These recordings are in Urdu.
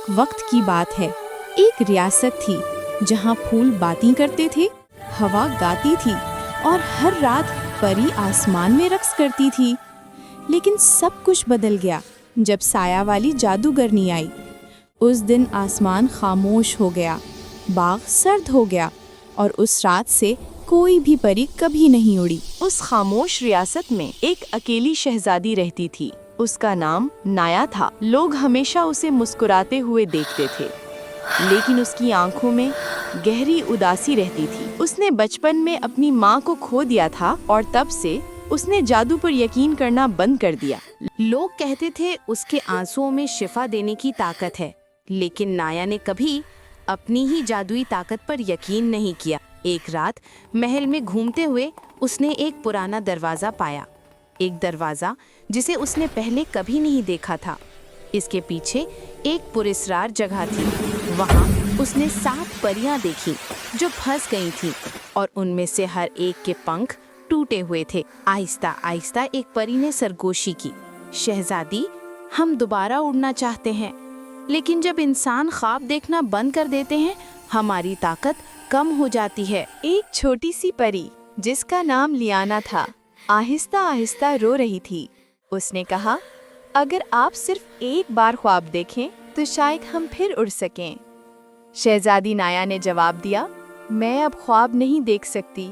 وقت کی بات ہے۔ ایک ریاست تھی جہاں پھول باتیں کرتے تھے، ہوا گاتی تھی اور ہر رات پری آسمان میں رقص کرتی تھی۔ لیکن سب کچھ بدل گیا جب سایہ والی جادوگرنی آئی۔ اس دن آسمان خاموش ہو گیا، باغ سرد ہو گیا اور اس رات سے کوئی بھی پری کبھی نہیں اڑی۔ اس خاموش ریاست میں ایک اکیلی شہزادی رہتی تھی۔ اس کا نام نایا تھا۔ لوگ ہمیشہ اسے مسکراتے ہوئے دیکھتے تھے، لیکن اس کی آنکھوں میں گہری اداسی رہتی تھی۔ اس نے بچپن میں اپنی ماں کو کھو دیا تھا اور تب سے اس نے جادو پر یقین کرنا بند کر دیا۔ لوگ کہتے تھے اس کے آنسوؤں میں شفا دینے کی طاقت ہے، لیکن نایا نے کبھی اپنی ہی جادوئی طاقت پر یقین نہیں کیا۔ ایک رات محل میں گھومتے ہوئے اس نے ایک پرانا دروازہ پایا، ایک دروازہ جسے اس نے پہلے کبھی نہیں دیکھا تھا۔ اس کے پیچھے ایک پراسرار جگہ تھی۔ وہاں اس نے 7 پریاں دیکھی جو پھنس گئی تھیں اور ان میں سے ہر ایک کے پنکھ ٹوٹے ہوئے تھے۔ آہستہ آہستہ ایک پری نے سرگوشی کی، شہزادی، ہم دوبارہ اڑنا چاہتے ہیں، لیکن جب انسان خواب دیکھنا بند کر دیتے ہیں ہماری طاقت کم ہو جاتی ہے۔ ایک چھوٹی سی پری جس کا نام لیانا تھا آہستہ آہستہ رو رہی تھی۔ اس نے کہا، اگر آپ صرف ایک بار خواب دیکھیں تو شاید ہم پھر اڑ سکیں۔ شہزادی نایا نے جواب دیا، میں اب خواب نہیں دیکھ سکتی،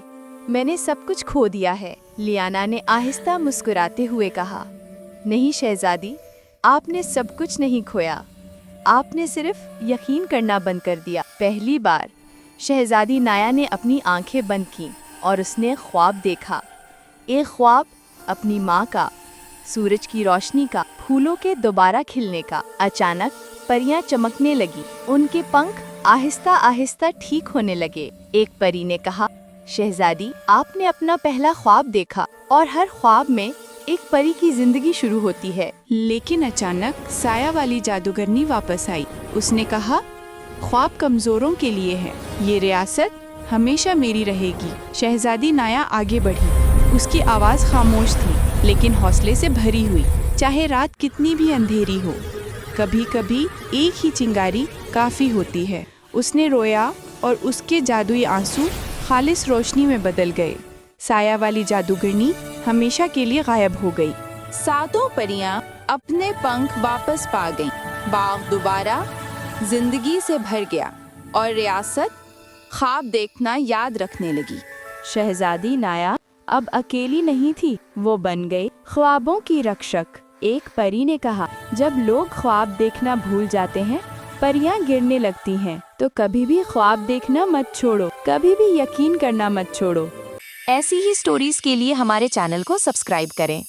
میں نے سب کچھ کھو دیا ہے۔ لیانا نے آہستہ مسکراتے ہوئے کہا، نہیں شہزادی، آپ نے سب کچھ نہیں کھویا، آپ نے صرف یقین کرنا بند کر دیا۔ پہلی بار شہزادی نایا نے اپنی آنکھیں بند کیں اور اس نے خواب دیکھا، ایک خواب اپنی ماں کا، سورج کی روشنی کا، پھولوں کے دوبارہ کھلنے کا۔ اچانک پریاں چمکنے لگی، ان کے پنکھ آہستہ آہستہ ٹھیک ہونے لگے۔ ایک پری نے کہا، شہزادی، آپ نے اپنا پہلا خواب دیکھا اور ہر خواب میں ایک پری کی زندگی شروع ہوتی ہے۔ لیکن اچانک سایہ والی جادوگرنی واپس آئی۔ اس نے کہا، خواب کمزوروں کے لیے ہے، یہ ریاست ہمیشہ میری رہے گی۔ شہزادی نایا آگے بڑھی، اس کی آواز خاموش تھی لیکن حوصلے سے بھری ہوئی۔ چاہے رات کتنی بھی اندھیری ہو، کبھی کبھی ایک ہی چنگاری کافی ہوتی ہے۔ اس نے رویا اور اس کے جادوئی آنسو خالص روشنی میں بدل گئے۔ سایہ والی جادوگرنی ہمیشہ کے لیے غائب ہو گئی۔ 7 پریاں اپنے پنکھ واپس پا گئیں، باغ دوبارہ زندگی سے بھر گیا اور ریاست خواب دیکھنا یاد رکھنے لگی۔ شہزادی نایا اب اکیلی نہیں تھی، وہ بن گئی خوابوں کی رکشک۔ ایک پری نے کہا، جب لوگ خواب دیکھنا بھول جاتے ہیں، پریاں گرنے لگتی ہیں، تو کبھی بھی خواب دیکھنا مت چھوڑو، کبھی بھی یقین کرنا مت چھوڑو۔ ایسی ہی سٹوریز کے لیے ہمارے چینل کو سبسکرائب کریں۔